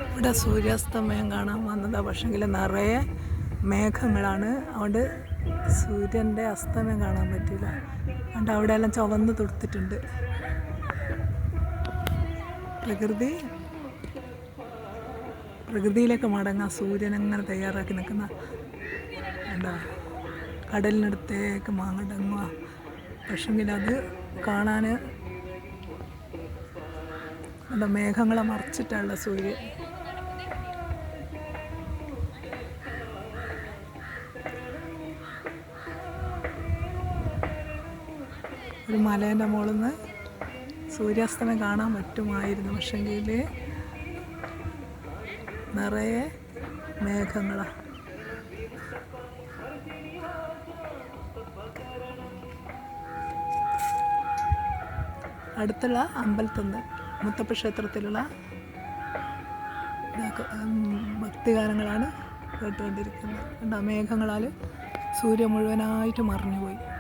ഇവിടെ സൂര്യാസ്തമയം കാണാൻ വന്നതാണ്. പക്ഷെങ്കിൽ നിറയെ മേഘങ്ങളാണ്, അതുകൊണ്ട് സൂര്യൻ്റെ അസ്തമയം കാണാൻ പറ്റില്ല. അതുകൊണ്ട് അവിടെയെല്ലാം ചുവന്ന് തുടുത്തിട്ടുണ്ട്. പ്രകൃതിയിലേക്ക് മടങ്ങാൻ സൂര്യൻ അങ്ങനെ തയ്യാറാക്കി നിൽക്കുന്ന എന്താ, കടലിനടുത്തേക്ക് മടങ്ങുക. പക്ഷെങ്കിൽ അത് കാണാൻ എന്താ, മേഘങ്ങളെ മറച്ചിട്ടുള്ള സൂര്യൻ. ഒരു മലേൻ്റെ മുകളിൽ നിന്ന് സൂര്യാസ്തമയം കാണാൻ പറ്റുമായിരുന്നു. പക്ഷെങ്കിൽ നിറയെ മേഘങ്ങളാണ്. അടുത്തുള്ള അമ്പലത്തിൽ നിന്ന് മുത്തപ്പ ക്ഷേത്രത്തിലുള്ള ഭക്തിഗാനങ്ങളാണ് കേട്ടുകൊണ്ടിരിക്കുന്നത്. മേഘങ്ങളാൽ സൂര്യൻ മുഴുവനായിട്ട് മറഞ്ഞുപോയി.